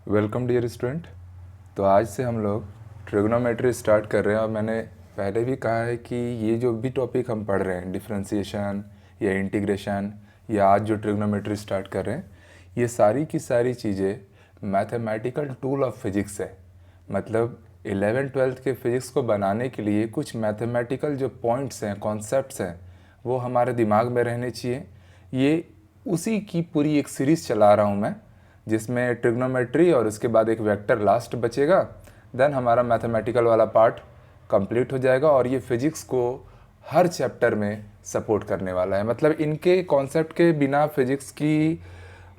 Welcome dear student. तो आज से हम लोग ट्रिग्नोमेट्री स्टार्ट कर रहे हैं और मैंने पहले भी कहा है कि ये जो भी टॉपिक हम पढ़ रहे हैं डिफरेंशिएशन या इंटीग्रेशन या आज जो ट्रिग्नोमेट्री स्टार्ट कर रहे हैं, ये सारी की सारी चीज़ें मैथमेटिकल टूल ऑफ फिज़िक्स है। मतलब 11th-12th के फिज़िक्स को बनाने के लिए कुछ मैथमेटिकल जो पॉइंट्स हैं, कॉन्सेप्ट्स हैं, वो हमारे दिमाग में रहने चाहिए। ये उसी की पूरी एक सीरीज़ चला रहा हूँ मैं, जिसमें ट्रिग्नोमेट्री और उसके बाद एक वेक्टर लास्ट बचेगा। देन हमारा मैथमेटिकल वाला पार्ट कंप्लीट हो जाएगा और ये फिज़िक्स को हर चैप्टर में सपोर्ट करने वाला है। मतलब इनके कॉन्सेप्ट के बिना फिज़िक्स की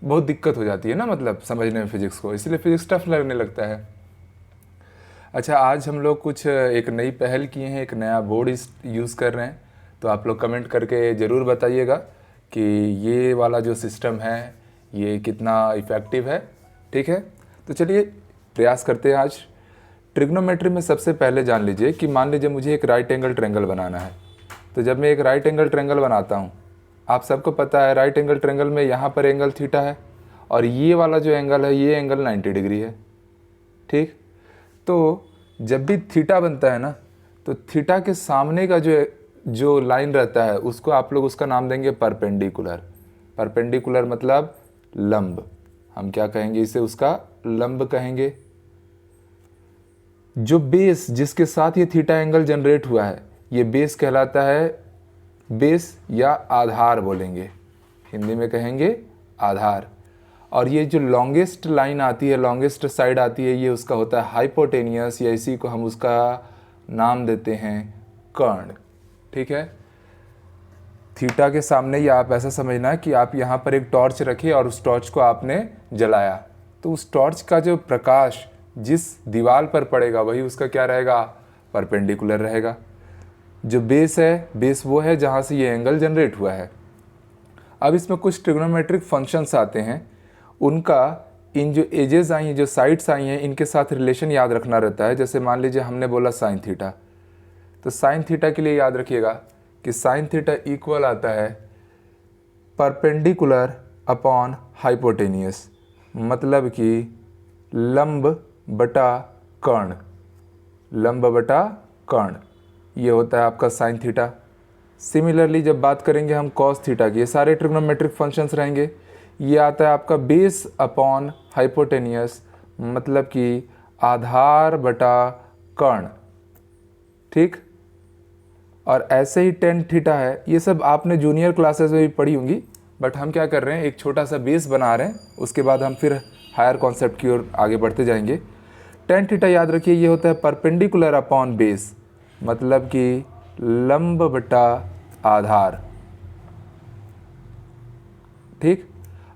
बहुत दिक्कत हो जाती है ना, मतलब समझने में फिज़िक्स को, इसलिए फिज़िक्स टफ लगने लगता है। अच्छा, आज हम लोग कुछ एक नई पहल किए हैं, एक नया बोर्ड यूज़ कर रहे हैं। तो आप लोग कमेंट करके ज़रूर बताइएगा कि ये वाला जो सिस्टम है ये कितना इफ़ेक्टिव है। ठीक है, तो चलिए प्रयास करते हैं आज। ट्रिग्नोमेट्री में सबसे पहले जान लीजिए कि मान लीजिए मुझे एक राइट एंगल ट्रायंगल बनाना है। तो जब मैं एक राइट एंगल ट्रायंगल बनाता हूँ, आप सबको पता है राइट एंगल ट्रायंगल में यहाँ पर एंगल थीटा है और ये वाला जो एंगल है ये एंगल 90 डिग्री है। ठीक, तो जब भी थीटा बनता है ना, तो थीटा के सामने का जो लाइन रहता है उसको आप लोग उसका नाम देंगे परपेंडिकुलर। परपेंडिकुलर मतलब लंब। हम क्या कहेंगे इसे, उसका लंब कहेंगे। जो बेस जिसके साथ ये थीटा एंगल जनरेट हुआ है, ये बेस कहलाता है, बेस या आधार बोलेंगे, हिंदी में कहेंगे आधार। और ये जो लॉन्गेस्ट लाइन आती है, लॉन्गेस्ट साइड आती है, ये उसका होता है हाइपोटेनियस, या इसी को हम उसका नाम देते हैं कर्ण। ठीक है, थीटा के सामने या आप ऐसा समझना कि आप यहाँ पर एक टॉर्च रखिए और उस टॉर्च को आपने जलाया, तो उस टॉर्च का जो प्रकाश जिस दीवार पर पड़ेगा वही उसका क्या रहेगा, परपेंडिकुलर रहेगा। जो बेस है, बेस वो है जहाँ से ये एंगल जनरेट हुआ है। अब इसमें कुछ ट्रिग्नोमेट्रिक फंक्शंस आते हैं, उनका इन जो एजेस आई हैं, जो साइड्स आई हैं, इनके साथ रिलेशन याद रखना रहता है। जैसे मान लीजिए हमने बोला साइन थीटा, तो साइन थीटा के लिए याद रखिएगा कि साइन थीटा इक्वल आता है परपेंडिकुलर अपॉन हाइपोटेनियस, मतलब कि लंब बटा कर्ण। लंब बटा कर्ण ये होता है आपका साइन थीटा। सिमिलरली जब बात करेंगे हम कॉस थीटा की, ये सारे ट्रिग्नोमेट्रिक फंक्शंस रहेंगे। ये आता है आपका बेस अपॉन हाइपोटेनियस, मतलब कि आधार बटा कर्ण। ठीक, और ऐसे ही टेन थीटा है, ये सब आपने जूनियर क्लासेस में भी पढ़ी होंगी, बट हम क्या कर रहे हैं, एक छोटा सा बेस बना रहे हैं, उसके बाद हम फिर हायर कॉन्सेप्ट की ओर आगे बढ़ते जाएंगे। टेन थीटा याद रखिए, ये होता है परपेंडिकुलर अपॉन बेस, मतलब कि लंब बटा आधार। ठीक,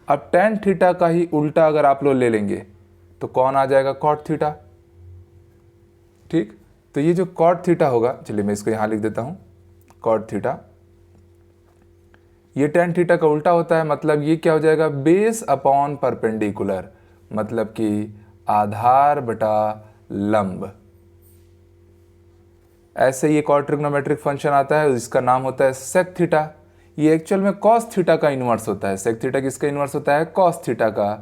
अब टेन थीटा का ही उल्टा अगर आप लोग ले लेंगे तो कौन आ जाएगा, कॉट थीटा। ठीक, तो ये जो कॉट थीटा होगा, चलिए मैं इसको यहाँ लिख देता हूँ, कॉट थीटा, ये टेन थीटा का उल्टा होता है। मतलब ये क्या हो जाएगा, बेस अपॉन परपेंडिकुलर, मतलब कि आधार बटा लंब। ऐसे ही एक और ट्रिग्नोमेट्रिक फंक्शन आता है, इसका नाम होता है सेक थीटा। ये एक्चुअल में कॉस थीटा का इन्वर्स होता है। सेक थीटा किसका इन्वर्स होता है, कॉस थीटा का।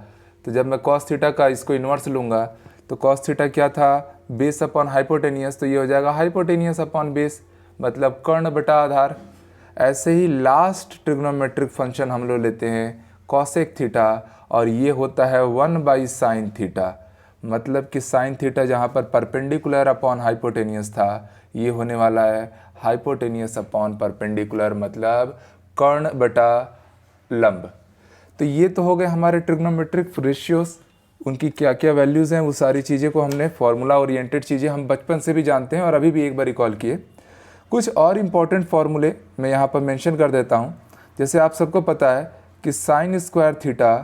तो जब मैं कॉस थीटा का इसको इन्वर्स लूँगा तो कॉस थीटा क्या था, बेस अपॉन हाइपोटेनियस, तो ये हो जाएगा हाइपोटेनियस अपॉन बेस, मतलब कर्ण बटा आधार। ऐसे ही लास्ट ट्रिग्नोमेट्रिक फंक्शन हम लोग लेते हैं कॉसेक थीटा, और ये होता है 1/sin थीटा, मतलब कि साइन थीटा जहाँ पर परपेंडिकुलर अपॉन हाइपोटेनियस था, ये होने वाला है हाइपोटेनियस अपॉन परपेंडिकुलर, मतलब कर्ण बटा लंब। तो ये तो हो गए हमारे ट्रिग्नोमेट्रिक रेशियोज, उनकी क्या क्या वैल्यूज़ हैं, वो सारी चीज़ें को हमने फार्मूला ओरिएंटेड चीज़ें हम बचपन से भी जानते हैं और अभी भी एक बार रिकॉल किए। कुछ और इम्पॉर्टेंट फार्मूले मैं यहाँ पर मेंशन कर देता हूँ। जैसे आप सबको पता है कि sine square theta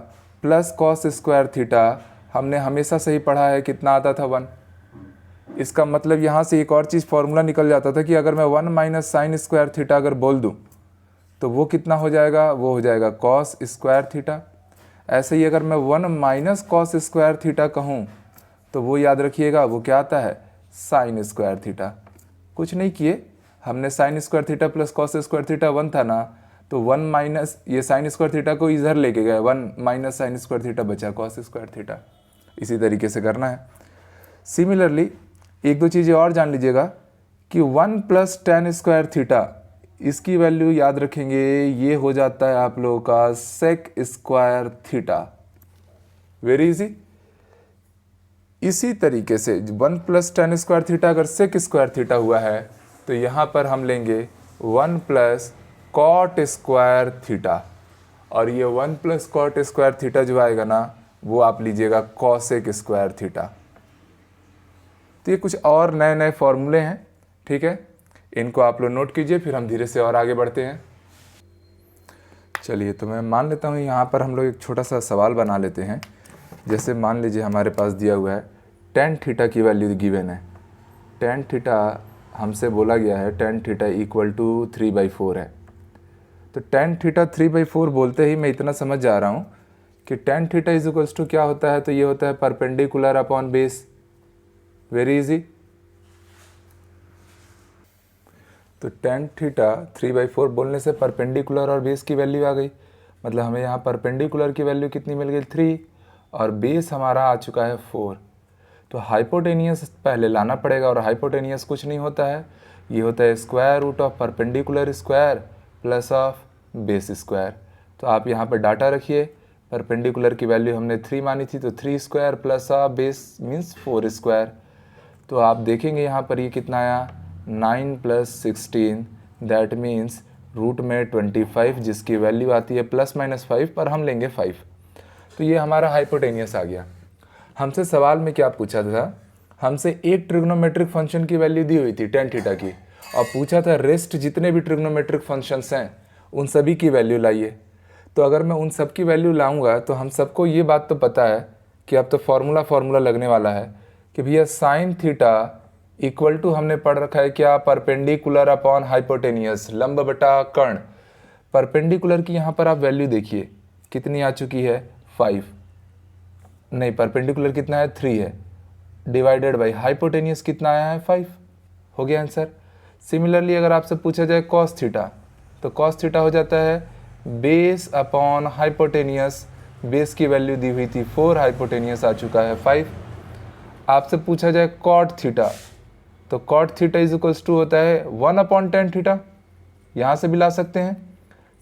plus cos square theta हमने हमेशा से ही पढ़ा है, कितना आता था, 1। इसका मतलब यहाँ से एक और चीज़ फार्मूला निकल जाता था कि अगर मैं 1 माइनस साइन स्क्वायर थीटा अगर बोल दूँ तो वो कितना हो जाएगा, वो हो जाएगा कॉस स्क्वायर थीटा। ऐसे ही अगर मैं 1 माइनस कॉस स्क्वायर थीटा कहूँ तो वो याद रखिएगा वो क्या आता है, साइन स्क्वायर थीटा। कुछ नहीं किए, हमने sine square theta plus cos square theta 1 था ना, तो 1 माइनस ये साइन स्क्वायर थीटा को इधर लेके गए, 1 माइनस साइन स्क्वायर थीटा बचा कॉस स्क्वायर थीटा। इसी तरीके से करना है। सिमिलरली एक दो चीज़ें और जान लीजिएगा कि 1 + tan स्क्वायर थीटा, इसकी वैल्यू याद रखेंगे, ये हो जाता है आप लोगों का sec square theta. Very easy. इसी तरीके से 1 + tan स्क्वायर थीटा अगर सेक स्क्वायर थीटा हुआ है तो यहाँ पर हम लेंगे 1 + कॉट स्क्वायर थीटा, और ये 1 + कॉट स्क्वायर थीटा जो आएगा ना वो आप लीजिएगा कॉसेक स्क्वायर थीटा। तो ये कुछ और नए नए फॉर्मूले हैं, ठीक है, इनको आप लोग नोट कीजिए, फिर हम धीरे से और आगे बढ़ते हैं। चलिए तो मैं मान लेता हूँ यहाँ पर हम लोग एक छोटा सा सवाल बना लेते हैं। जैसे मान लीजिए हमारे पास दिया हुआ है tan थीटा की वैल्यू गिवन है। tan थीटा हमसे बोला गया है tan थीटा = 3/4 है। तो tan थीटा 3/4 बोलते ही मैं इतना समझ जा रहा हूँ कि tan थीटा = क्या होता है, तो ये होता है perpendicular upon base. Very easy. तो tan थीटा 3/4 बोलने से परपेंडिकुलर और बेस की वैल्यू आ गई, मतलब हमें यहाँ परपेंडिकुलर की वैल्यू कितनी मिल गई 3, और बेस हमारा आ चुका है 4। तो हाइपोटेनियस पहले लाना पड़ेगा, और हाइपोटेनियस कुछ नहीं होता है, ये होता है square root of perpendicular square plus of base square. तो आप यहाँ पर डाटा रखिए, परपेंडिकुलर की वैल्यू हमने 3 मानी थी, तो 3 square plus of base means 4 square. तो आप देखेंगे यहाँ पर ये कितना आया 9 + 16, दैट मीन्स रूट में 25, जिसकी वैल्यू आती है ±5, पर हम लेंगे 5। तो ये हमारा हाइपोटेनियस आ गया। हमसे सवाल में क्या पूछा था, हमसे एक ट्रिग्नोमेट्रिक फंक्शन की वैल्यू दी हुई थी tan थीटा की, और पूछा था रेस्ट जितने भी ट्रिग्नोमेट्रिक फंक्शंस हैं उन सभी की वैल्यू लाइए। तो अगर मैं उन सब की वैल्यू लाऊंगा तो हम सबको ये बात तो पता है कि अब तो फार्मूला लगने वाला है कि भैया साइन थीटा इक्वल टू हमने पढ़ रखा है क्या, परपेंडिकुलर अपॉन हाइपोटेनियस, लंब बटा कर्ण। परपेंडिकुलर की यहाँ पर आप वैल्यू देखिए कितनी आ चुकी है 5, नहीं परपेंडिकुलर कितना है 3 है, डिवाइडेड बाई हाइपोटेनियस कितना आया है 5, हो गया आंसर। सिमिलरली अगर आपसे पूछा जाए कॉस थीटा, तो कॉस थीटा हो जाता है बेस अपॉन हाइपोटेनियस, बेस की वैल्यू दी हुई थी 4, हाइपोटेनियस आ चुका है 5। आपसे पूछा जाए कॉट थीटा, तो कॉट थीटा = होता है 1/tan थीटा, यहाँ से भी ला सकते हैं।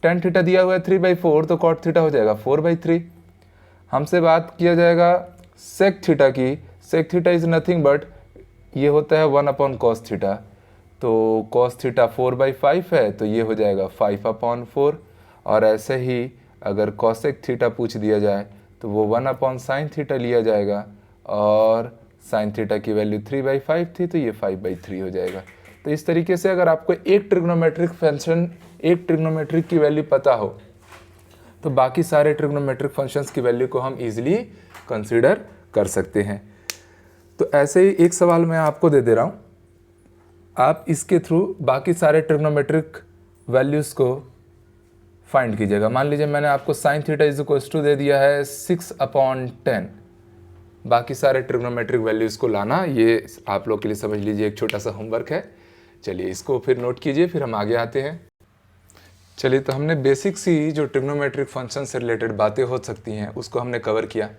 tan थीटा दिया हुआ है 3/4, तो कॉट थीटा हो जाएगा 4/3। हमसे बात किया जाएगा सेक थीटा की, sec theta is nothing but ये होता है 1/cos थीटा, तो cos थीटा 4/5 है, तो ये हो जाएगा 5/4। और ऐसे ही अगर कॉसेक थीटा पूछ दिया जाए तो वो 1/sin थीटा लिया जाएगा, और साइन थीटा की वैल्यू 3/5 थी, तो ये 5/3 हो जाएगा। तो इस तरीके से अगर आपको एक ट्रिग्नोमेट्रिक फंक्शन, एक ट्रिग्नोमेट्रिक की वैल्यू पता हो तो बाकी सारे ट्रिग्नोमेट्रिक फंक्शंस की वैल्यू को हम इजीली कंसीडर कर सकते हैं। तो ऐसे ही एक सवाल मैं आपको दे दे रहा हूँ, आप इसके थ्रू बाकी सारे ट्रिग्नोमेट्रिक वैल्यूज़ को फाइंड कीजिएगा। मान लीजिए मैंने आपको साइन थीटा = दे दिया है 6/10, बाकी सारे ट्रिग्नोमेट्रिक वैल्यूज़ को लाना, ये आप लोग के लिए समझ लीजिए एक छोटा सा होमवर्क है। चलिए इसको फिर नोट कीजिए, फिर हम आगे आते हैं। चलिए तो हमने बेसिक सी जो ट्रिग्नोमेट्रिक फंक्शन से रिलेटेड बातें हो सकती हैं उसको हमने कवर किया।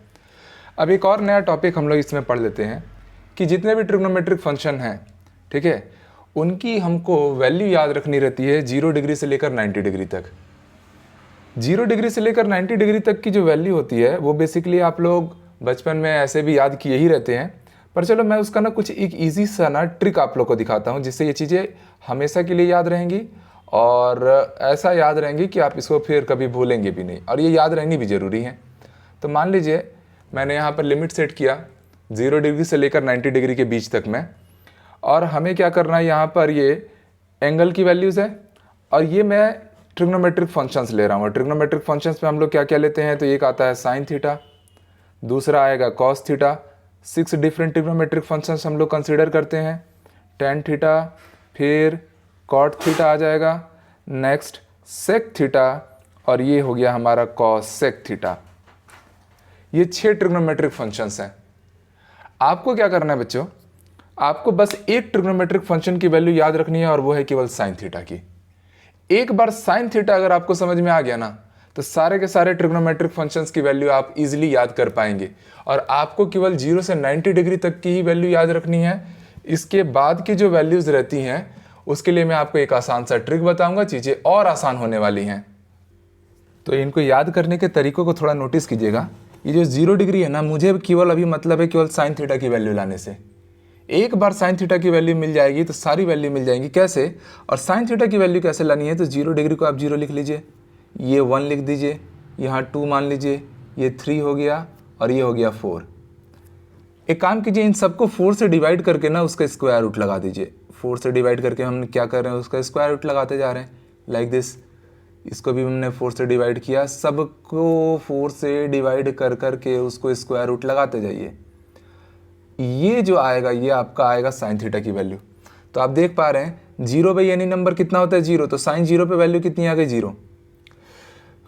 अब एक और नया टॉपिक हम लोग इसमें पढ़ लेते हैं कि जितने भी ट्रिग्नोमेट्रिक फंक्शन हैं, ठीक है, उनकी हमको वैल्यू याद रखनी रहती है 0 डिग्री से लेकर 90 डिग्री तक। 0 डिग्री से लेकर 90 डिग्री तक की जो वैल्यू होती है वो बेसिकली आप लोग बचपन में ऐसे भी याद किए ही रहते हैं, पर चलो मैं उसका ना कुछ एक ईजी सा ना ट्रिक आप लोग को दिखाता हूँ, जिससे ये चीज़ें हमेशा के लिए याद रहेंगी, और ऐसा याद रहेंगी कि आप इसको फिर कभी भूलेंगे भी नहीं, और ये याद रहनी भी ज़रूरी है। तो मान लीजिए मैंने यहाँ पर लिमिट सेट किया 0 डिग्री से लेकर 90 डिग्री के बीच तक में, और हमें क्या करना है, यहाँ पर ये एंगल की वैल्यूज़ है, और ये मैं ट्रिग्नोमेट्रिक फंक्शंस ले रहा हूँ। ट्रिग्नोमेट्रिक फंक्शंस में हम लोग क्या क्या लेते हैं, तो एक आता है साइन थीटा, दूसरा आएगा cos theta, 6 different trigonometric functions हम लोग कंसीडर करते हैं, tan थीटा, फिर कॉट थीटा आ जाएगा, नेक्स्ट सेक थीटा, और ये हो गया हमारा कॉसेक थीटा। ये 6 ट्रिग्नोमेट्रिक फंक्शंस हैं। आपको क्या करना है बच्चों, आपको बस एक ट्रिग्नोमेट्रिक फंक्शन की वैल्यू याद रखनी है, और वो है केवल साइन थीटा की। एक बार साइन थीटा अगर आपको समझ में आ गया ना, तो सारे के सारे ट्रिग्नोमेट्रिक फंक्शंस की वैल्यू आप इजीली याद कर पाएंगे। और आपको केवल 0 से 90 डिग्री तक की ही वैल्यू याद रखनी है। इसके बाद की जो वैल्यूज़ रहती हैं उसके लिए मैं आपको एक आसान सा ट्रिक बताऊंगा, चीज़ें और आसान होने वाली हैं। तो इनको याद करने के तरीकों को थोड़ा नोटिस कीजिएगा। ये जो 0 डिग्री है ना, मुझे केवल अभी मतलब है केवल साइन थीटा की वैल्यू लाने से। एक बार साइन थीटा की वैल्यू मिल जाएगी तो सारी वैल्यू मिल जाएंगी। कैसे? और साइन थीटा की वैल्यू कैसे लानी है? तो 0 डिग्री को आप 0 लिख लीजिए, ये 1 लिख दीजिए, यहाँ 2 मान लीजिए, ये 3 हो गया और ये हो गया 4। एक काम कीजिए, इन सबको 4 से डिवाइड करके ना उसका स्क्वायर रूट लगा दीजिए। 4 से डिवाइड करके हम क्या कर रहे हैं, उसका स्क्वायर रूट लगाते जा रहे हैं लाइक दिस। इसको भी हमने 4 से डिवाइड किया, सबको 4 से डिवाइड कर करके उसको स्क्वायर रूट लगाते जाइए। ये जो आएगा ये आपका आएगा साइन थीटा की वैल्यू। तो आप देख पा रहे हैं 0 बाई एनी नंबर कितना होता है 0, तो साइन 0 पे वैल्यू कितनी आ गई 0।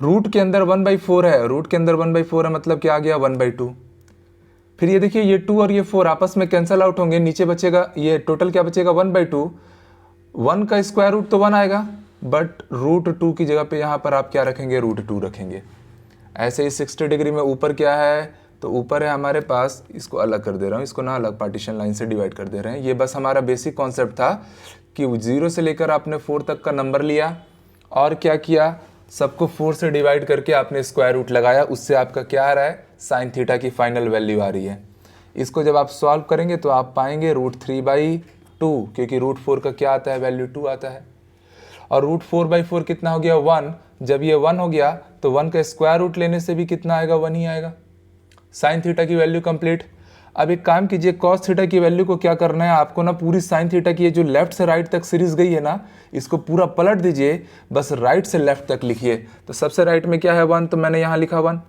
रूट के अंदर 1/4 है, रूट के अंदर 1/4 है मतलब क्या आ गया 1/2। फिर ये देखिए ये 2 और ये 4 आपस में कैंसल आउट होंगे, नीचे बचेगा ये टोटल क्या बचेगा 1/2। 1 का स्क्वायर रूट तो 1 आएगा, बट √2 की जगह पे यहाँ पर आप क्या रखेंगे √2 रखेंगे। ऐसे ही 60 डिग्री में ऊपर क्या है, तो ऊपर है हमारे पास, इसको अलग कर दे रहा हूँ, इसको ना अलग पार्टीशन लाइन से डिवाइड कर दे रहे हैं। ये बस हमारा बेसिक कॉन्सेप्ट था कि 0 से लेकर आपने 4 तक का नंबर लिया और क्या किया, सबको 4 से डिवाइड करके आपने स्क्वायर रूट लगाया, उससे आपका क्या आ रहा है साइन थीटा की फाइनल वैल्यू आ रही है। इसको जब आप सॉल्व करेंगे तो आप पाएंगे √3/2, क्योंकि √4 का क्या आता है वैल्यू 2 आता है। और √4/4 कितना हो गया 1। जब ये 1 हो गया तो 1 का स्क्वायर रूट लेने से भी कितना आएगा 1 ही आएगा। साइन थीटा की वैल्यू कंप्लीट। अब एक काम कीजिए, कॉस थीटा की वैल्यू को क्या करना है आपको ना, पूरी साइन थीटा की जो लेफ्ट से राइट तक सीरीज गई है ना, इसको पूरा पलट दीजिए, बस राइट से लेफ्ट तक लिखिए। तो सबसे राइट में क्या है 1, तो मैंने यहाँ लिखा 1।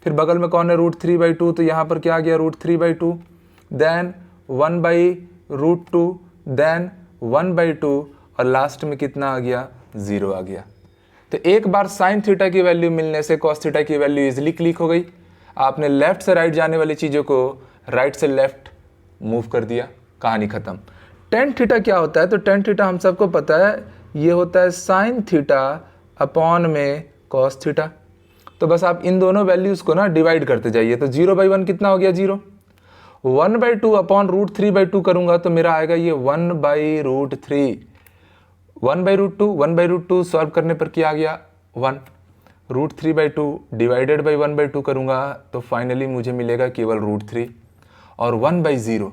फिर बगल में कौन है √3/2, तो यहाँ पर क्या आ गया √3/2, देन 1/√2, देन 1/2 और लास्ट में कितना आ गया 0 आ गया। तो एक बार साइन थीटा की वैल्यू मिलने से कॉस थीटा की वैल्यू इजिली क्लिक हो गई। आपने लेफ्ट से राइट जाने वाली चीज़ों को राइट से लेफ्ट मूव कर दिया, कहानी खत्म। टेन थीटा क्या होता है, तो टेन थीटा हम सबको पता है ये होता है साइन थीटा अपॉन में कॉस थीटा। तो बस आप इन दोनों वैल्यूज़ को ना डिवाइड करते जाइए। तो 0/1 कितना हो गया 0। 1/2 अपॉन √3/2 करूँगा तो मेरा आएगा ये 1/√3। 1/√2 सॉल्व करने पर क्या आ गया 1। √3/2 डिवाइडेड बाई 1/2 करूँगा तो फाइनली मुझे मिलेगा केवल √3 और 1/0।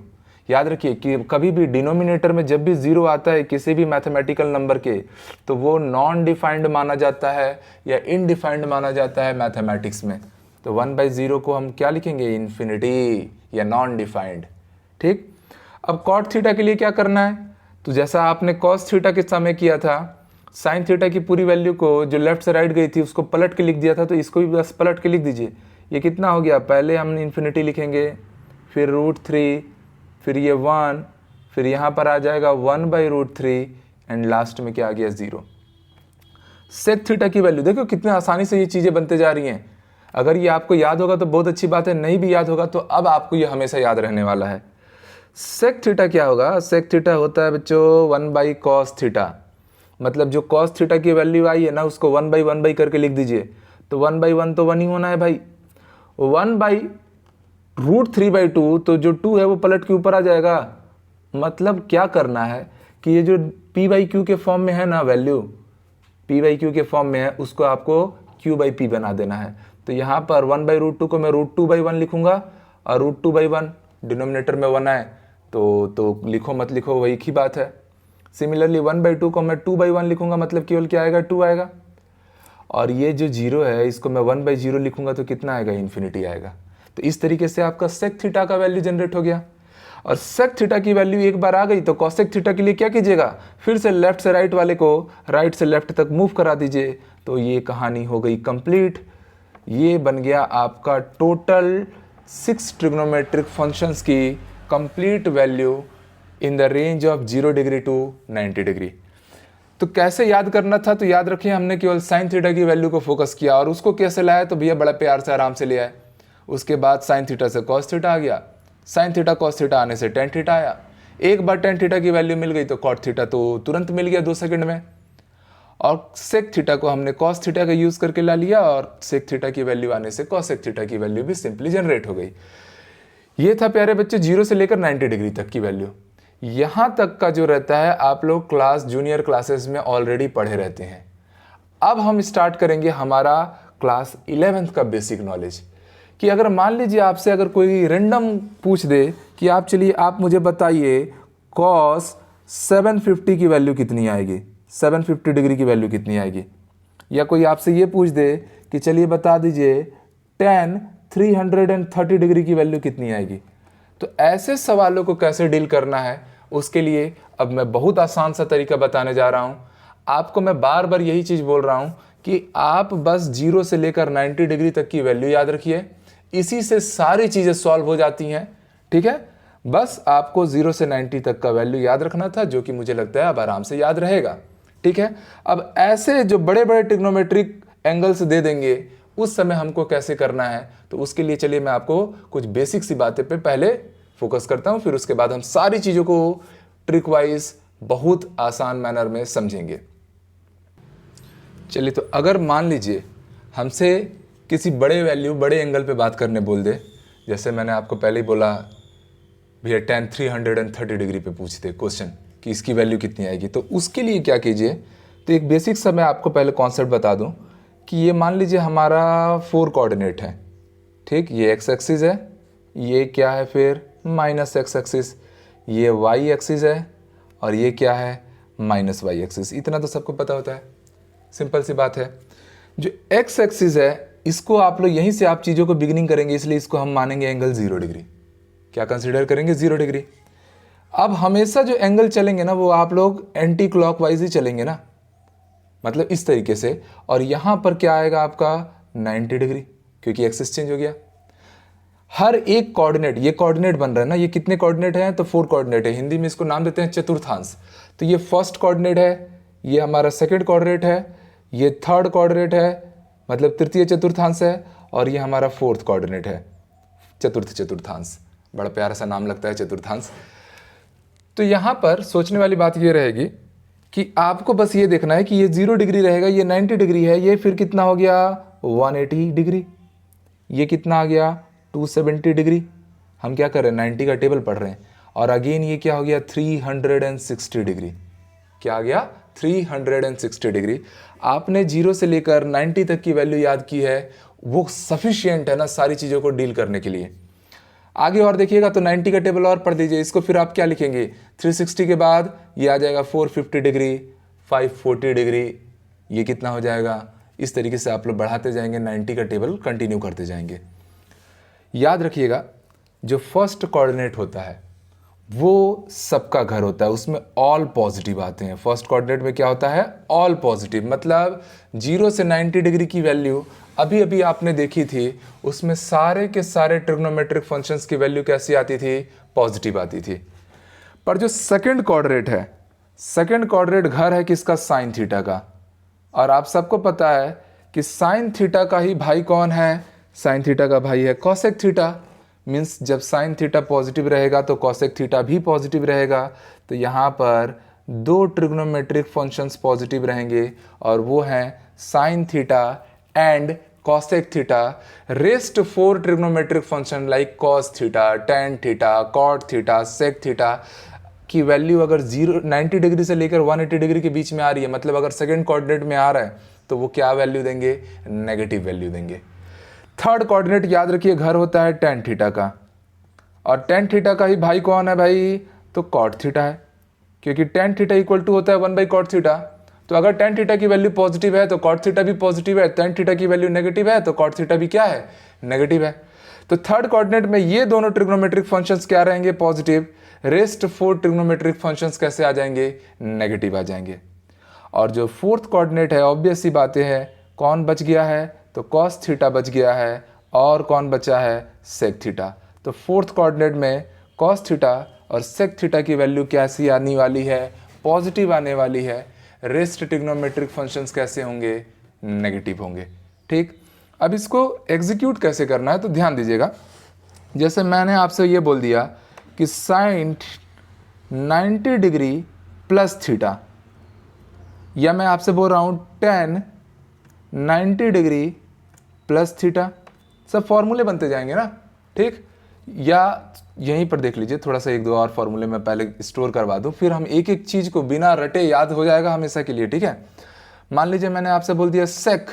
याद रखिए कि कभी भी डिनोमिनेटर में जब भी 0 आता है किसी भी मैथमेटिकल नंबर के, तो वो नॉन डिफाइंड माना जाता है या इनडिफाइंड माना जाता है मैथमेटिक्स में। तो 1/0 को हम क्या लिखेंगे, इन्फिनिटी या नॉन डिफाइंड। ठीक, अब कॉट थीटा के लिए क्या करना है, तो जैसा आपने कॉस थीटा के समय किया था, साइन थीटा की पूरी वैल्यू को जो लेफ्ट से राइट गई थी उसको पलट के लिख दिया था, तो इसको भी बस पलट के लिख दीजिए। ये कितना हो गया, पहले हम इन्फिनिटी लिखेंगे, फिर √3, फिर ये 1, फिर यहाँ पर आ जाएगा 1/√3 एंड लास्ट में क्या आ गया 0। सेक थीटा की वैल्यू देखो कितने आसानी से ये चीज़ें बनते जा रही हैं। अगर ये आपको याद होगा तो बहुत अच्छी बात है, नहीं भी याद होगा तो अब आपको ये हमेशा याद रहने वाला है। सेक थीटा क्या होगा, सेक थीटा होता है बच्चों 1/cos थीटा। मतलब जो cos थीटा की वैल्यू आई है ना उसको 1/1 करके लिख दीजिए। तो 1/1 तो 1 ही होना है भाई। 1/√3/2 तो जो 2 है वो पलट के ऊपर आ जाएगा। मतलब क्या करना है कि ये जो p/q के फॉर्म में है ना वैल्यू, p/q के फॉर्म में है, उसको आपको q/p बना देना है। तो यहाँ पर 1/√2 को मैं √2/1 लिखूंगा और √2/1 डिनोमिनेटर में 1 आए तो लिखो मत लिखो वही की बात है। सिमिलरली 1/2 को मैं 2/1 लिखूंगा, मतलब केवल क्या आएगा 2 आएगा। और ये जो 0 है इसको मैं 1/0 लिखूंगा तो कितना आएगा, इन्फिनिटी आएगा। तो इस तरीके से आपका सेक थीटा का वैल्यू जनरेट हो गया। और सेक थीटा की वैल्यू एक बार आ गई तो कॉसेक थीटा के लिए क्या कीजिएगा, फिर से लेफ्ट से राइट वाले को राइट से लेफ्ट तक मूव करा दीजिए। तो ये कहानी हो गई कंप्लीट। ये बन गया आपका टोटल 6 ट्रिग्नोमेट्रिक फंक्शंस की complete value in the range of 0 degree to 90 degree. तो कैसे याद करना था, तो याद रखिए हमने केवल साइन थीटा की वैल्यू को फोकस किया और उसको कैसे लाया, तो भैया बड़ा प्यार से आराम से ले आए। उसके बाद साइन थीटा से कॉस थीटा आ गया, साइन थीटा कॉस थीटा आने से टेन थीटा आया। एक बार टेन थीटा की वैल्यू मिल गई तो कॉट थीटा तो तुरंत मिल गया 2 सेकंड में। और सेक थीटा को हमने कॉस थीटा का यूज़ करके ला लिया और सेक थीटा की वैल्यू आने से कॉसेक थीटा की वैल्यू भी सिंपली जनरेट हो गई। ये था प्यारे बच्चे 0 से लेकर 90 डिग्री तक की वैल्यू। यहाँ तक का जो रहता है आप लोग क्लास जूनियर क्लासेस में ऑलरेडी पढ़े रहते हैं। अब हम स्टार्ट करेंगे हमारा क्लास 11th का बेसिक नॉलेज, कि अगर मान लीजिए आपसे अगर कोई रैंडम पूछ दे कि आप चलिए आप मुझे बताइए कॉस 750 की वैल्यू कितनी आएगी, 750 डिग्री की वैल्यू कितनी आएगी, या कोई आपसे ये पूछ दे कि चलिए बता दीजिए tan 330 डिग्री की वैल्यू कितनी आएगी। तो ऐसे सवालों को कैसे डील करना है उसके लिए अब मैं बहुत आसान सा तरीका बताने जा रहा हूँ। आपको मैं बार बार यही चीज़ बोल रहा हूँ कि आप बस 0 से लेकर 90 डिग्री तक की वैल्यू याद रखिए, इसी से सारी चीज़ें सॉल्व हो जाती हैं। ठीक है, बस आपको 0 से 90 तक का वैल्यू याद रखना था, जो कि मुझे लगता है अब आराम से याद रहेगा। ठीक है, अब ऐसे जो बड़े बड़े ट्रिग्नोमेट्रिक एंगल्स दे देंगे उस समय हमको कैसे करना है, तो उसके लिए चलिए मैं आपको कुछ बेसिक सी बातें पे पहले फोकस करता हूँ, फिर उसके बाद हम सारी चीज़ों को ट्रिक वाइज बहुत आसान मैनर में समझेंगे। चलिए, तो अगर मान लीजिए हमसे किसी बड़े वैल्यू बड़े एंगल पे बात करने बोल दे, जैसे मैंने आपको पहले ही बोला भैया tan 330 डिग्री पे पूछते क्वेश्चन कि इसकी वैल्यू कितनी आएगी, तो उसके लिए क्या कीजिए, तो एक बेसिक सा मैं आपको पहले कॉन्सेप्ट बता दूं कि ये मान लीजिए हमारा 4 कोऑर्डिनेट है। ठीक, ये x एक्सिस है, ये क्या है फिर -x एक्सिस, ये y एक्सिस है और ये क्या है -y एक्सिस। इतना तो सबको पता होता है, सिंपल सी बात है। जो x एक्सिस है इसको आप लोग यहीं से आप चीज़ों को बिगिनिंग करेंगे, इसलिए इसको हम मानेंगे एंगल 0 डिग्री। क्या कंसीडर करेंगे 0 डिग्री। अब हमेशा जो एंगल चलेंगे ना वो आप लोग एंटी क्लॉकवाइज ही चलेंगे ना, मतलब इस तरीके से। और यहाँ पर क्या आएगा आपका 90 डिग्री, क्योंकि एक्सिस चेंज हो गया। हर एक कोऑर्डिनेट, ये कोऑर्डिनेट बन रहा है ना, ये कितने कोऑर्डिनेट हैं, तो 4 कोऑर्डिनेट है। हिंदी में इसको नाम देते हैं चतुर्थांश। तो ये फर्स्ट कोऑर्डिनेट है, ये हमारा सेकंड कोऑर्डिनेट है, ये थर्ड कोऑर्डिनेट है मतलब तृतीय चतुर्थांश है, और ये हमारा फोर्थ कोऑर्डिनेट है चतुर्थ चतुर्थांश। बड़ा प्यारा सा नाम लगता है चतुर्थांश। तो यहाँ पर सोचने वाली बात ये रहेगी कि आपको बस ये देखना है कि ये 0 डिग्री रहेगा, ये 90 डिग्री है, ये फिर कितना हो गया 180 डिग्री, ये कितना आ गया 270 डिग्री। हम क्या कर रहे हैं 90 का टेबल पढ़ रहे हैं। और अगेन ये क्या हो गया 360 डिग्री। क्या आ गया 360 डिग्री। आपने 0 से लेकर 90 तक की वैल्यू याद की है, वो सफिशियंट है ना सारी चीज़ों को डील करने के लिए। आगे और देखिएगा तो 90 का टेबल और पढ़ दीजिए। इसको फिर आप क्या लिखेंगे 360 के बाद ये आ जाएगा 450 डिग्री, 540 डिग्री, ये कितना हो जाएगा। इस तरीके से आप लोग बढ़ाते जाएंगे, 90 का टेबल कंटिन्यू करते जाएंगे। याद रखिएगा जो फर्स्ट कोऑर्डिनेट होता है वो सबका घर होता है, उसमें ऑल पॉजिटिव आते हैं। फर्स्ट कोऑर्डिनेट में क्या होता है ऑल पॉजिटिव, मतलब 0 से 90 डिग्री की वैल्यू अभी अभी आपने देखी थी, उसमें सारे के सारे ट्रिग्नोमेट्रिक फंक्शंस की वैल्यू कैसी आती थी पॉजिटिव आती थी। पर जो सेकंड कोऑर्डिनेट है, सेकंड कोऑर्डिनेट घर है किसका साइन थीटा का। और आप सबको पता है कि साइन थीटा का ही भाई कौन है, साइन थीटा का भाई है कॉसेक थीटा। मीन्स जब साइन थीटा पॉजिटिव रहेगा तो कॉसेक थीटा भी पॉजिटिव रहेगा। तो यहाँ पर 2 ट्रिग्नोमेट्रिक फंक्शंस पॉजिटिव रहेंगे और वो हैं sine theta and cosec theta. Rest 4 trigonometric function like cos theta, tan theta, cot theta, sec theta की वैल्यू अगर 90 डिग्री से लेकर 180 डिग्री के बीच में आ रही है, मतलब अगर सेकंड कोऑर्डिनेट में आ रहा है तो वो क्या वैल्यू देंगे नेगेटिव वैल्यू देंगे। थर्ड कोऑर्डिनेट याद रखिए घर होता है tan थीटा का, और tan थीटा का ही भाई कौन है भाई, तो cot थीटा है, क्योंकि tan थीटा इक्वल टू होता है 1/cot थीटा। तो अगर tan थीटा की वैल्यू पॉजिटिव है तो cot थीटा भी पॉजिटिव है, tan थीटा की वैल्यू नेगेटिव है तो cot थीटा भी क्या है नेगेटिव है। तो थर्ड कोऑर्डिनेट में ये दोनों ट्रिग्नोमेट्रिक फंक्शंस क्या रहेंगे पॉजिटिव, रेस्ट 4 ट्रिग्नोमेट्रिक फंक्शंस कैसे आ जाएंगे नेगेटिव आ जाएंगे। और जो फोर्थ कोऑर्डिनेट है ऑब्वियस सी बातें हैं, कौन बच गया है तो cos थीटा बच गया है, और कौन बचा है sec थीटा। तो फोर्थ कोऑर्डिनेट में cos थीटा और sec थीटा की वैल्यू कैसी आने वाली है पॉजिटिव आने वाली है। रेस्ट ट्रिग्नोमेट्रिक फंक्शंस कैसे होंगे नेगेटिव होंगे। ठीक, अब इसको एग्जीक्यूट कैसे करना है तो ध्यान दीजिएगा। जैसे मैंने आपसे ये बोल दिया कि साइन 90 डिग्री प्लस थीटा, या मैं आपसे बोल रहा हूँ tan 90 डिग्री प्लस थीटा, सब फॉर्मूले बनते जाएंगे ना, ठीक। या यहीं पर देख लीजिए, थोड़ा सा एक दो और फॉर्मूले मैं पहले स्टोर करवा दूं, फिर हम एक एक चीज़ को बिना रटे याद हो जाएगा हमेशा के लिए, ठीक है। मान लीजिए मैंने आपसे बोल दिया सेक,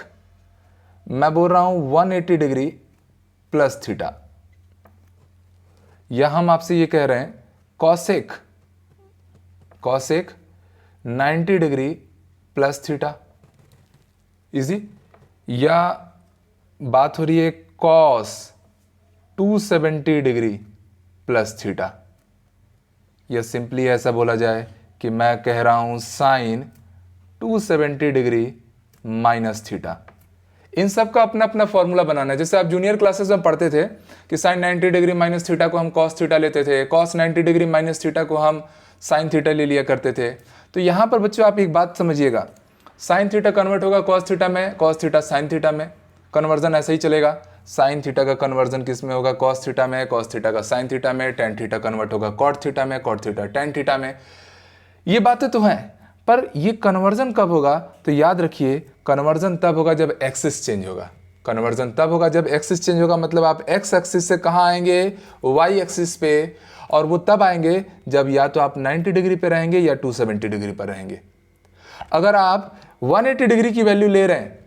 मैं बोल रहा हूं 180 डिग्री प्लस थीटा, या हम आपसे ये कह रहे हैं cosec, cosec 90 degree plus theta, easy. या बात हो रही है कॉस 270 डिग्री प्लस थीटा, या सिंपली ऐसा बोला जाए कि मैं कह रहा हूं साइन 270 डिग्री माइनस थीटा। इन सब का अपना अपना फॉर्मूला बनाना है। जैसे आप जूनियर क्लासेस में पढ़ते थे कि साइन 90 डिग्री माइनस थीटा को हम कॉस थीटा लेते थे, कॉस 90 डिग्री माइनस थीटा को हम साइन थीटा ले लिया करते थे। तो यहाँ पर बच्चों आप एक बात समझिएगा, साइन थीटा कन्वर्ट होगा कॉस थीटा में, कॉस थीटा साइन थीटा में, कन्वर्जन ऐसे ही चलेगा। साइन थीटा का कन्वर्जन किस में होगा, कॉस थीटा में, कॉस थीटा का साइन थीटा में, टेन थीटा कन्वर्ट होगा कॉट थीटा में, कॉट थीटा टेन थीटा में। ये बातें तो हैं, पर ये कन्वर्जन कब होगा, तो याद रखिए कन्वर्जन तब होगा जब एक्सिस चेंज होगा। कन्वर्जन तब होगा जब एक्सिस चेंज होगा, मतलब आप एक्स एक्सिस से कहाँ आएंगे, वाई एक्सिस पे, और वो तब आएंगे जब या तो आप 90 डिग्री पे रहेंगे या 270 डिग्री पर रहेंगे। अगर आप 180 डिग्री की वैल्यू ले रहे हैं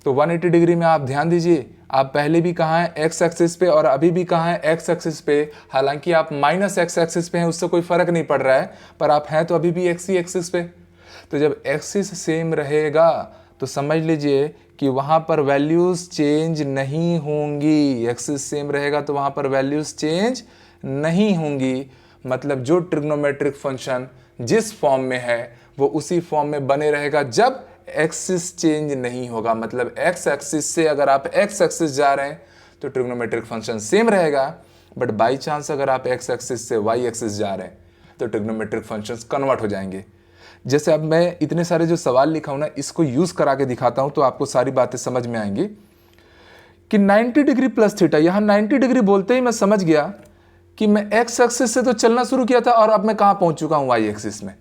तो 180 डिग्री में आप ध्यान दीजिए, आप पहले भी कहाँ हैं, एक्स एक्सिस पे, और अभी भी कहाँ हैं, एक्स एक्सिस पे। हालांकि आप माइनस एक्स एक्सिस पे हैं, उससे कोई फर्क नहीं पड़ रहा है, पर आप हैं तो अभी भी एक्स ही एक्सिस पे। तो जब एक्सिस सेम रहेगा तो समझ लीजिए कि वहाँ पर वैल्यूज़ चेंज नहीं होंगी। एक्सिस सेम रहेगा तो वहाँ पर वैल्यूज़ चेंज नहीं होंगी, मतलब जो ट्रिग्नोमेट्रिक फंक्शन जिस फॉर्म में है वो उसी फॉर्म में बने रहेगा जब एक्सिस चेंज नहीं होगा। मतलब एक्स एक्सिस से अगर आप एक्स एक्सिस जा रहे हैं तो ट्रिग्नोमेट्रिक फंक्शन सेम रहेगा, बट बाई चांस अगर आप एक्स एक्सिस से वाई एक्सिस जा रहे हैं तो ट्रिग्नोमेट्रिक फंक्शंस कन्वर्ट हो जाएंगे। जैसे अब मैं इतने सारे जो सवाल लिखा हूं ना, इसको यूज करा के दिखाता हूं तो आपको सारी बातें समझ में आएंगी कि 90 डिग्री प्लस थीटा, यहां 90 डिग्री बोलते ही मैं समझ गया कि मैं एक्स एक्सिस से तो चलना शुरू किया था और अब मैं कहां पहुंच चुका हूं, वाई एक्सिस में।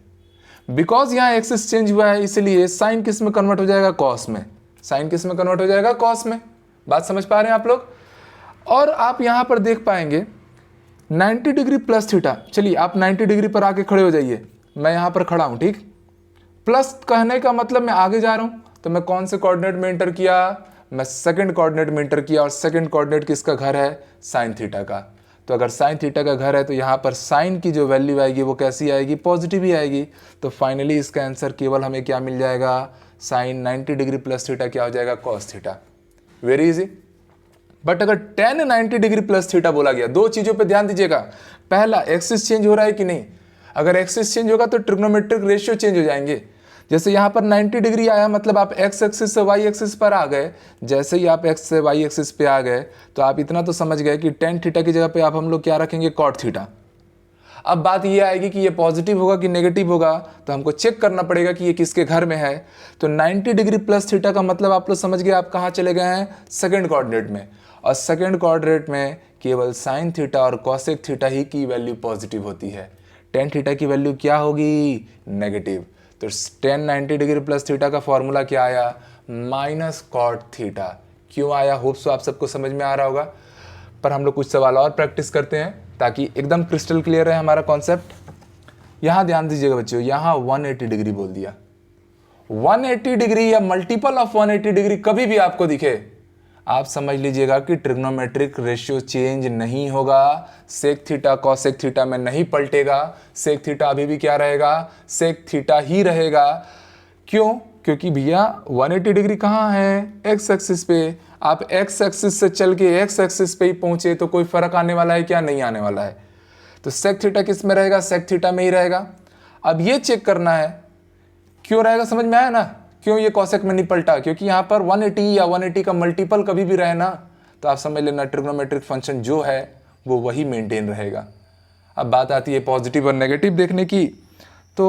बिकॉज यहाँ एक्सिस चेंज हुआ है इसलिए साइन किस में कन्वर्ट हो जाएगा, कॉस में। साइन किस में कन्वर्ट हो जाएगा, कॉस में। बात समझ पा रहे हैं आप लोग। और आप यहाँ पर देख पाएंगे 90 डिग्री प्लस थीटा, चलिए आप 90 डिग्री पर आके खड़े हो जाइए, मैं यहाँ पर खड़ा हूँ, ठीक। प्लस कहने का मतलब मैं आगे जा रहा हूँ, तो मैं कौन से कोऑर्डिनेट में एंटर किया, मैं सेकंड कोऑर्डिनेट में एंटर किया, और सेकंड कोऑर्डिनेट किसका घर है, साइन थीटा का। तो अगर साइन थीटा का घर है तो यहाँ पर साइन की जो वैल्यू आएगी वो कैसी आएगी, पॉजिटिव ही आएगी। तो फाइनली इसका आंसर केवल हमें क्या मिल जाएगा, साइन 90 डिग्री प्लस थीटा क्या हो जाएगा, cos theta. Very easy. But अगर टेन 90 डिग्री प्लस थीटा बोला गया, दो चीज़ों पे ध्यान दीजिएगा। पहला, एक्सिस चेंज हो रहा है कि नहीं। अगर एक्सिस चेंज होगा तो ट्रिग्नोमेट्रिक रेशियो चेंज हो जाएंगे। जैसे यहाँ पर 90 डिग्री आया, मतलब आप एक्स एक्सिस से वाई एक्सिस पर आ गए। जैसे ही आप एक्स से वाई एक्सिस पे आ गए तो आप इतना तो समझ गए कि टेन थीटा की जगह पे आप हम लोग क्या रखेंगे, कॉट थीटा। अब बात ये आएगी कि ये पॉजिटिव होगा कि नेगेटिव होगा, तो हमको चेक करना पड़ेगा कि ये किसके घर में है। तो 90 डिग्री प्लस थीटा का मतलब आप लोग समझ गए, आप कहाँ चले गए हैं, सेकेंड कोऑर्डिनेट में। और सेकेंड कोऑर्डिनेट में केवल साइन थीटा और कॉसेक थीटा ही की वैल्यू पॉजिटिव होती है। टेन थीटा की वैल्यू क्या होगी, नेगेटिव। तो टेन 90 डिग्री प्लस थीटा का फॉर्मूला क्या आया, माइनस कॉट थीटा। क्यों आया, होप सो आप सबको समझ में आ रहा होगा। पर हम लोग कुछ सवाल और प्रैक्टिस करते हैं ताकि एकदम क्रिस्टल क्लियर है हमारा कॉन्सेप्ट। यहाँ ध्यान दीजिएगा बच्चों, यहाँ 180 डिग्री बोल दिया। 180 डिग्री या मल्टीपल ऑफ 180 डिग्री कभी भी आपको दिखे, आप समझ लीजिएगा कि ट्रिग्नोमेट्रिक रेशियो चेंज नहीं होगा। सेक थीटा कॉसेक थीटा में नहीं पलटेगा, सेक थीटा अभी भी क्या रहेगा, सेक थीटा ही रहेगा। क्यों, क्योंकि भैया 180 डिग्री कहाँ है, एक्स एक्सिस पे। आप एक्स एक्सिस से चल के एक्स एक्सिस पे ही पहुंचे तो कोई फर्क आने वाला है क्या, नहीं आने वाला है। तो सेक थीटा किस में रहेगा, सेक थीटा में ही रहेगा। अब ये चेक करना है क्यों रहेगा, समझ में आया ना, क्यों ये कॉसेक में नहीं पलटा, क्योंकि यहाँ पर 180 या 180 का मल्टीपल कभी भी रहे ना, तो आप समझ लेना ट्रिग्नोमेट्रिक फंक्शन जो है वो वही मेंटेन रहेगा। अब बात आती है पॉजिटिव और नेगेटिव देखने की। तो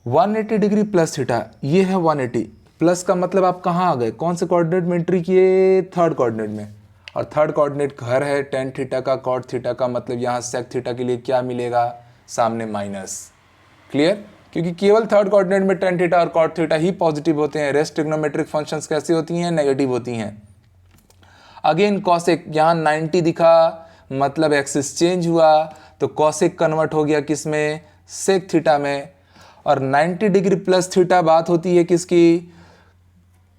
180 डिग्री प्लस थीटा, ये है 180 प्लस का मतलब आप कहाँ आ गए, कौन से कोऑर्डिनेट में एंट्री किए, थर्ड कोऑर्डिनेट में। और थर्ड कोऑर्डिनेट घर है टेन थीटा का, कॉट थीटा का, मतलब यहाँ सेक थीटा के लिए क्या मिलेगा, सामने माइनस। क्लियर। क्योंकि केवल थर्ड कोऑर्डिनेट में tan थीटा और cot थीटा ही पॉजिटिव होते हैं, रेस्ट ट्रिग्नोमेट्रिक फंक्शंस कैसी होती हैं, नेगेटिव होती हैं। अगेन कॉसेक, यहाँ 90 दिखा मतलब एक्सिस चेंज हुआ, तो कॉसेक कन्वर्ट हो गया किस में, सेक थीटा में। और 90 डिग्री प्लस थीटा बात होती है किसकी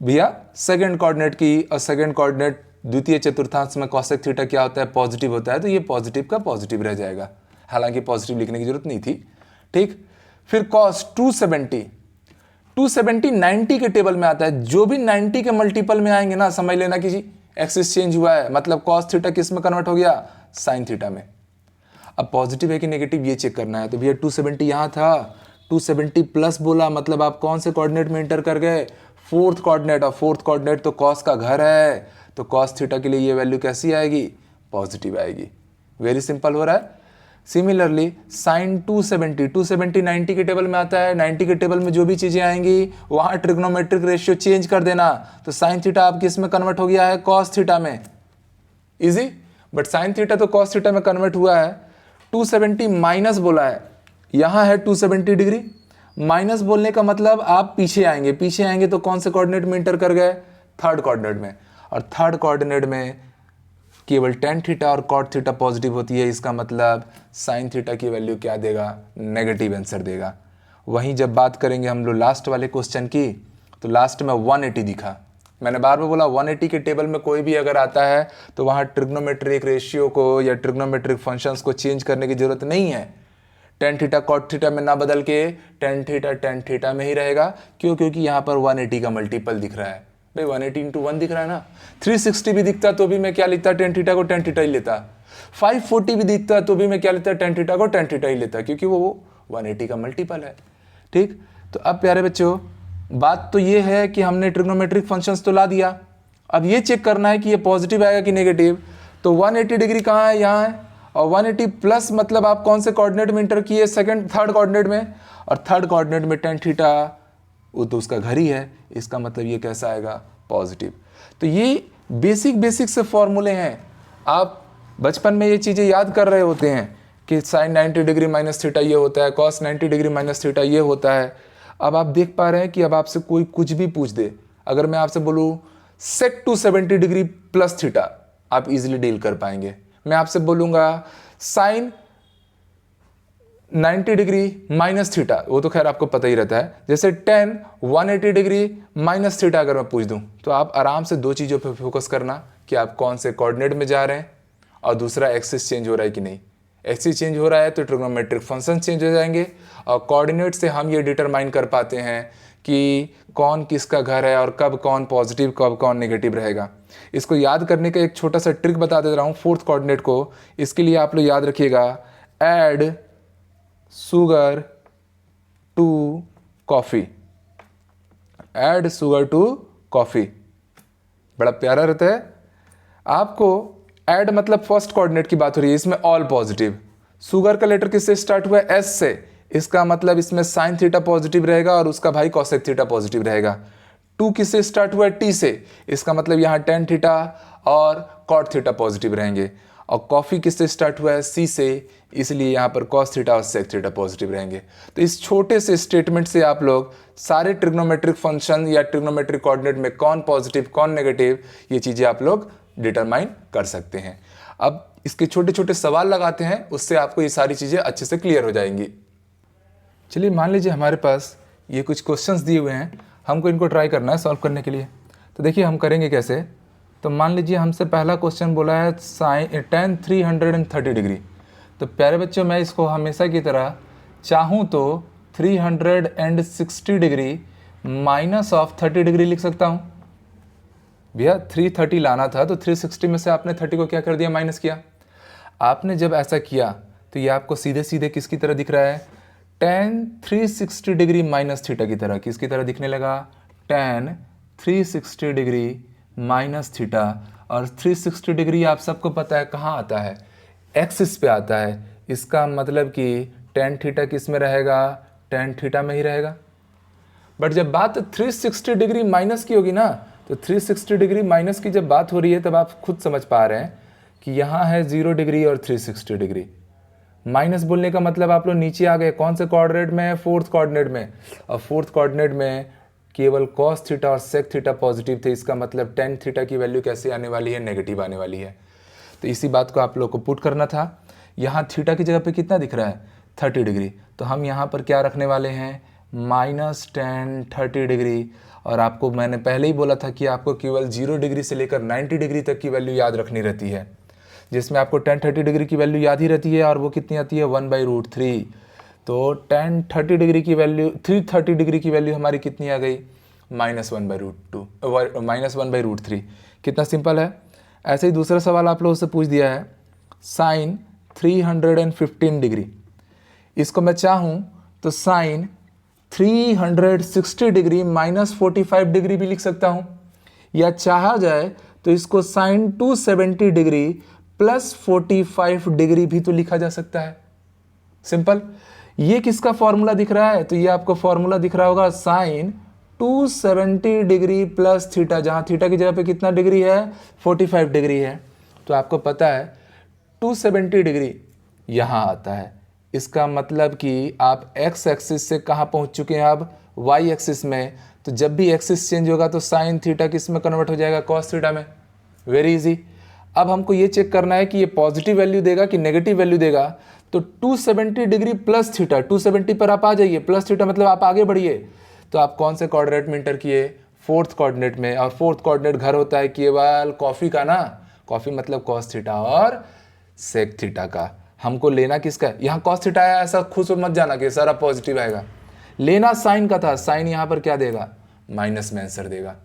भैया, सेकंड कोऑर्डिनेट की। और सेकंड कोऑर्डिनेट द्वितीय चतुर्थांश में कॉसेक थीटा क्या होता है, पॉजिटिव होता है, तो ये पॉजिटिव का पॉजिटिव रह जाएगा, हालांकि पॉजिटिव लिखने की जरूरत नहीं थी। ठीक, फिर कॉस 270 90 के टेबल में आता है, जो भी 90 के मल्टीपल में आएंगे ना समझ लेना कि एक्सिस चेंज हुआ है, मतलब कॉस थीटा किस में कन्वर्ट हो गया, साइन थीटा में। अब पॉजिटिव है कि नेगेटिव ये चेक करना है, तो भैया 270 यहाँ था, 270 प्लस बोला मतलब आप कौन से कोऑर्डिनेट में इंटर कर गए, फोर्थ कोऑर्डिनेट। और फोर्थ कोऑर्डिनेट तो कॉस का घर है, तो कॉस थीटा के लिए ये वैल्यू कैसी आएगी, पॉजिटिव आएगी। वेरी सिंपल हो रहा है। सिमिलरली साइन 270 90 के टेबल में आता है, 90 के टेबल में जो भी चीज़ें आएंगी वहाँ ट्रिग्नोमेट्रिक रेशियो चेंज कर देना, तो साइन थीटा आपकी इसमें कन्वर्ट हो गया है कॉस थीटा में, इजी। बट साइन थीटा तो कॉस थीटा में कन्वर्ट हुआ है। 270 माइनस बोला है, यहाँ है 270 डिग्री, माइनस बोलने का मतलब आप पीछे आएंगे तो कौन से कोऑर्डिनेट में इंटर कर गए, थर्ड कोऑर्डिनेट में। और थर्ड कोऑर्डिनेट में केवल tan थीटा और cot थीटा पॉजिटिव होती है, इसका मतलब साइन थीटा की वैल्यू क्या देगा, नेगेटिव आंसर देगा। वहीं जब बात करेंगे हम लोग लास्ट वाले क्वेश्चन की, तो लास्ट में 180 दिखा। मैंने बार बार बोला 180 के टेबल में कोई भी अगर आता है तो वहाँ ट्रिग्नोमेट्रिक रेशियो को या ट्रिग्नोमेट्रिक फंक्शंस को चेंज करने की जरूरत नहीं है। tan थीटा cot थीटा में ना बदल के tan थीटा में ही रहेगा। क्यों, क्योंकि यहाँ पर 180 का मल्टीपल दिख रहा है भाई, 180 इंटू 1 दिख रहा है ना। 360 भी दिखता तो भी मैं क्या लिखता, tan थीटा को tan थीटा ही लेता। 540 भी दिखता तो भी मैं क्या लेता, tan थीटा को tan थीटा ही लेता, क्योंकि वो 180 का मल्टीपल है। ठीक, तो अब प्यारे बच्चों बात तो ये है कि हमने ट्रिग्नोमेट्रिक फंक्शंस तो ला दिया, अब ये चेक करना है कि ये पॉजिटिव आएगा कि नेगेटिव। तो 180 डिग्री कहाँ है, यहाँ है, और 180 प्लस मतलब आप कौन से कोऑर्डिनेट में इंटर किए, थर्ड कोऑर्डिनेट में। और थर्ड कोऑर्डिनेट में tan थीटा वो तो उसका घर ही है, इसका मतलब ये कैसा आएगा, पॉजिटिव। तो ये बेसिक से फॉर्मूले हैं, आप बचपन में ये चीज़ें याद कर रहे होते हैं कि साइन 90 डिग्री माइनस थीटा ये होता है, कॉस 90 डिग्री माइनस थीटा ये होता है। अब आप देख पा रहे हैं कि अब आपसे कोई कुछ भी पूछ दे, अगर मैं आपसे बोलूँ सेक 270 डिग्री प्लस थीटा, आप इजीली डील कर पाएंगे। मैं आपसे बोलूँगा साइन 90 डिग्री माइनस थीटा, वो तो खैर आपको पता ही रहता है। जैसे tan 180 डिग्री माइनस थीटा अगर मैं पूछ दूं, तो आप आराम से दो चीज़ों पर फोकस करना कि आप कौन से कोऑर्डिनेट में जा रहे हैं, और दूसरा एक्सिस चेंज हो रहा है कि नहीं। एक्सिस चेंज हो रहा है तो ट्रिग्नोमेट्रिक फंक्शन चेंज हो जाएंगे, और कोऑर्डिनेट से हम ये डिटरमाइन कर पाते हैं कि कौन किसका घर है और कब कौन पॉजिटिव कब कौन नेगेटिव रहेगा। इसको याद करने का एक छोटा सा ट्रिक बता दे रहा हूँ फोर्थ कोऑर्डिनेट को। इसके लिए आप लोग याद रखिएगा, add sugar to coffee, add sugar to coffee, बड़ा प्यारा रहता है। आपको ऐड मतलब फर्स्ट कोऑर्डिनेट की बात हो रही है, इसमें ऑल पॉजिटिव। सुगर का लेटर किससे स्टार्ट हुआ है, एस से, इसका मतलब इसमें साइन थीटा पॉजिटिव रहेगा और उसका भाई कॉसेक थीटा पॉजिटिव रहेगा। टू किससे स्टार्ट हुआ है, टी से, इसका मतलब यहाँ tan थीटा और cot थीटा पॉजिटिव रहेंगे। और कॉफ़ी किससे स्टार्ट हुआ है, सी से, इसलिए यहाँ पर cos थीटा और sec थीटा पॉजिटिव रहेंगे। तो इस छोटे से स्टेटमेंट से आप लोग सारे ट्रिग्नोमेट्रिक फंक्शन या ट्रिग्नोमेट्रिक कोऑर्डिनेट में कौन पॉजिटिव कौन नेगेटिव, ये चीज़ें आप लोग डिटरमाइन कर सकते हैं। अब इसके छोटे छोटे सवाल लगाते हैं, उससे आपको ये सारी चीज़ें अच्छे से क्लियर हो जाएंगी। चलिए मान लीजिए हमारे पास ये कुछ क्वेश्चंस दिए हुए हैं, हमको इनको ट्राई करना है सॉल्व करने के लिए। तो देखिए हम करेंगे कैसे। तो मान लीजिए हमसे पहला क्वेश्चन बोला है साइन tan 330 डिग्री। तो प्यारे बच्चों मैं इसको हमेशा की तरह चाहूँ तो 360 डिग्री माइनस ऑफ 30 डिग्री लिख सकता हूँ। भैया 330 लाना था तो 360 में से आपने 30 को क्या कर दिया, माइनस किया। आपने जब ऐसा किया तो ये आपको सीधे सीधे किसकी तरह दिख रहा है, tan 360 डिग्री माइनस थीटा की तरह। किसकी तरह दिखने लगा, tan 360 डिग्री माइनस थीटा। और 360 डिग्री आप सबको पता है कहाँ आता है, एक्सिस पे आता है। इसका मतलब कि tan थीटा किस में रहेगा, tan थीटा में ही रहेगा। बट जब बात 360 डिग्री माइनस की होगी ना, तो 360 डिग्री माइनस की जब बात हो रही है तब आप खुद समझ पा रहे हैं कि यहाँ है 0 डिग्री और 360 डिग्री। माइनस बोलने का मतलब आप लोग नीचे आ गए, कौन से कोऑर्डिनेट में? फोर्थ कोऑर्डिनेट में। और फोर्थ कोऑर्डिनेट में केवल कॉस थीटा और सेक थीटा पॉजिटिव थे, इसका मतलब टेन थीटा की वैल्यू कैसे आने वाली है? नेगेटिव आने वाली है। तो इसी बात को आप लोग को पुट करना था। यहाँ थीटा की जगह पे कितना दिख रहा है? 30 डिग्री। तो हम यहाँ पर क्या रखने वाले हैं? -10 30 डिग्री। और आपको मैंने पहले ही बोला था कि आपको केवल 0 डिग्री से लेकर 90 डिग्री तक की वैल्यू याद रखनी रहती है, जिसमें आपको 10 30 डिग्री की वैल्यू याद ही रहती है। और वो कितनी आती है? 1/√3। तो 10 30 डिग्री की वैल्यू, 330 डिग्री की वैल्यू हमारी कितनी आ गई? -1/√3। कितना सिंपल है। ऐसे ही दूसरा सवाल आप लोगों से पूछ दिया है, साइन 315 डिग्री। इसको मैं चाहूँ तो साइन 360 डिग्री -45 डिग्री भी लिख सकता हूँ, या चाहा जाए तो इसको साइन 270 डिग्री +45 डिग्री भी तो लिखा जा सकता है। सिंपल। ये किसका फॉर्मूला दिख रहा है? तो ये आपको फॉर्मूला दिख रहा होगा साइन 270 डिग्री प्लस थीटा, जहाँ थीटा की जगह पे कितना डिग्री है? 45 डिग्री है। तो आपको पता है 270 डिग्री यहाँ आता है। इसका मतलब कि आप एक्स एक्सिस से कहाँ पहुँच चुके हैं? अब वाई एक्सिस में। तो जब भी एक्सिस चेंज होगा तो साइन थीटा किस में कन्वर्ट हो जाएगा? कॉस थीटा में। Very easy. अब हमको ये चेक करना है कि ये पॉजिटिव वैल्यू देगा कि नेगेटिव वैल्यू देगा। तो 270 डिग्री प्लस थीटा, 270 पर आप आ जाइए, प्लस थीटा मतलब आप आगे बढ़िए। तो आप कौन से कोऑर्डिनेट में इंटर किए? फोर्थ कोऑर्डिनेट में। और फोर्थ कोऑर्डिनेट घर होता है केवल कॉफी का ना, कॉफी मतलब कॉस थीटा और सेक थीटा का। हमको लेना किसका है? यहाँ कॉस थीटा आया, ऐसा खुश मत जाना कि सारा पॉजिटिव आएगा। लेना साइन का था। साइन यहाँ पर क्या देगा? माइनस में आंसर देगा।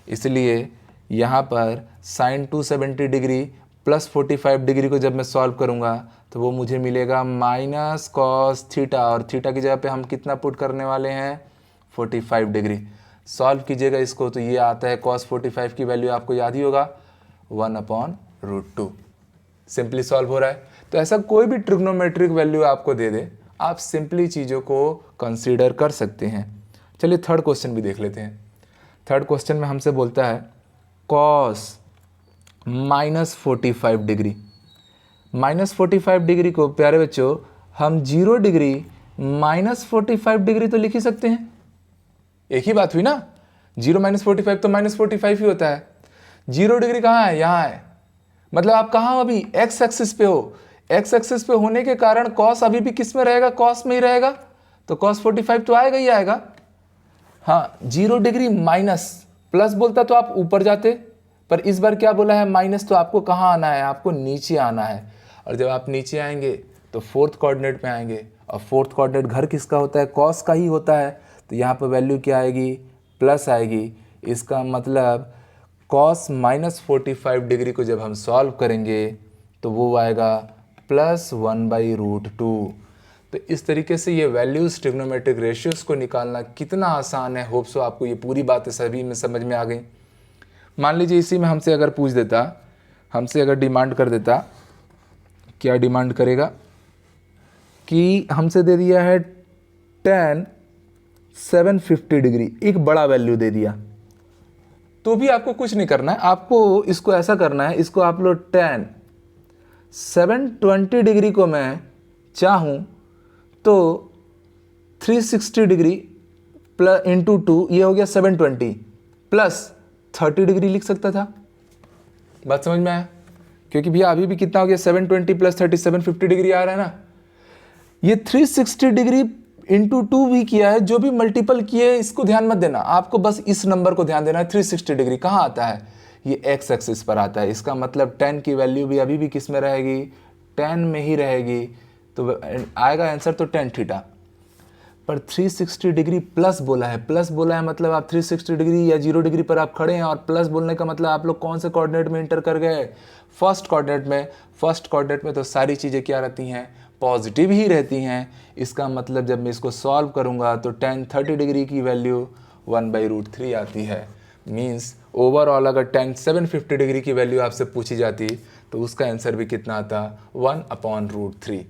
इसलिए यहाँ पर साइन 270 डिग्री प्लस 45 डिग्री को जब मैं सॉल्व करूँगा तो वो मुझे मिलेगा माइनस कॉस थीटा, और थीटा की जगह पे हम कितना पुट करने वाले हैं? 45 डिग्री। सॉल्व कीजिएगा इसको तो ये आता है कॉस 45 की वैल्यू आपको याद ही होगा 1/√2। सिंपली सॉल्व हो रहा है। तो ऐसा कोई भी ट्रिग्नोमेट्रिक वैल्यू आपको दे दे, आप सिंपली चीज़ों को कंसीडर कर सकते हैं। चलिए थर्ड क्वेश्चन भी देख लेते हैं। थर्ड क्वेश्चन में हमसे बोलता है कॉस -45 डिग्री। -45 डिग्री को प्यारे बच्चों हम 0 डिग्री -45 डिग्री तो लिख ही सकते हैं। एक ही बात हुई ना, 0 -45 तो -45 ही होता है। 0 डिग्री कहाँ है? यहाँ है। मतलब आप कहाँ हो अभी? एक्स एक्सिस पे हो। एक्स एक्सिस पे होने के कारण कॉस अभी भी किस में रहेगा? कॉस में ही रहेगा। तो कॉस 45 तो आएगा ही आएगा। हाँ, 0 डिग्री माइनस, प्लस बोलता तो आप ऊपर जाते, पर इस बार क्या बोला है? माइनस। तो आपको कहाँ आना है? आपको नीचे आना है। और जब आप नीचे आएंगे तो फोर्थ कोऑर्डिनेट में आएंगे, और फोर्थ कोऑर्डिनेट घर किसका होता है? कॉस का ही होता है। तो यहाँ पर वैल्यू क्या आएगी? प्लस आएगी। इसका मतलब कॉस -45 डिग्री को जब हम सॉल्व करेंगे तो वो आएगा +1/√2। तो इस तरीके से ये वैल्यूज़ ट्रिग्नोमेट्रिक रेशियोज़ को निकालना कितना आसान है। होप सो आपको ये पूरी बातें सभी में समझ में आ गई। मान लीजिए इसी में हमसे अगर पूछ देता, हमसे अगर डिमांड कर देता, क्या डिमांड करेगा कि हमसे दे दिया है tan 750 डिग्री, एक बड़ा वैल्यू दे दिया, तो भी आपको कुछ नहीं करना है। आपको इसको ऐसा करना है, इसको आप लोग tan 720 डिग्री को मैं चाहूँ तो 360 डिग्री प्लस इंटू 2, ये हो गया 720 प्लस 30 डिग्री लिख सकता था। बात समझ में आया? क्योंकि भैया अभी भी कितना हो गया? 720 प्लस 30 750 डिग्री आ रहा है ना। ये 360 डिग्री इंटू 2 भी किया है, जो भी मल्टीपल किए इसको ध्यान मत देना, आपको बस इस नंबर को ध्यान देना है। 360 डिग्री कहाँ आता है? ये एक्स एक्सिस पर आता है। इसका मतलब tan की वैल्यू भी अभी भी किस में रहेगी? tan में ही रहेगी। तो आएगा आंसर तो tan थीटा। पर 360 डिग्री प्लस बोला है, प्लस बोला है मतलब आप 360 डिग्री या 0 डिग्री पर आप खड़े हैं, और प्लस बोलने का मतलब आप लोग कौन से कोऑर्डिनेट में इंटर कर गए? फर्स्ट कोऑर्डिनेट में। फर्स्ट कोऑर्डिनेट में तो सारी चीज़ें क्या रहती हैं? पॉजिटिव ही रहती हैं। इसका मतलब जब मैं इसको सॉल्व करूंगा तो tan 30 डिग्री की वैल्यू 1/√3 आती है। मीन्स ओवरऑल अगर tan 750 डिग्री की वैल्यू आपसे पूछी जाती तो उसका आंसर भी कितना आता? 1/√3।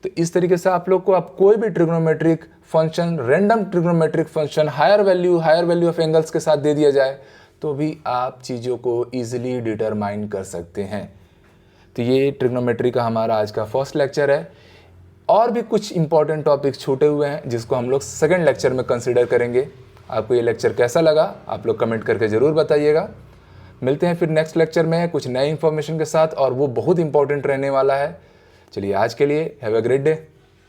तो इस तरीके से आप लोग को आप कोई भी trigonometric function, random trigonometric function higher value of angles के साथ दे दिया जाए तो भी आप चीज़ों को ईजिली डिटरमाइन कर सकते हैं। तो ये ट्रिग्नोमेट्री का हमारा आज का फर्स्ट लेक्चर है। और भी कुछ इंपॉर्टेंट टॉपिक्स छूटे हुए हैं जिसको हम लोग सेकंड लेक्चर में कंसिडर करेंगे। आपको ये लेक्चर कैसा लगा आप लोग कमेंट करके ज़रूर बताइएगा। मिलते हैं फिर नेक्स्ट लेक्चर में कुछ नए इन्फॉर्मेशन के साथ, और वो बहुत इंपॉर्टेंट रहने वाला है। चलिए आज के लिए हैव अ ग्रेट डे।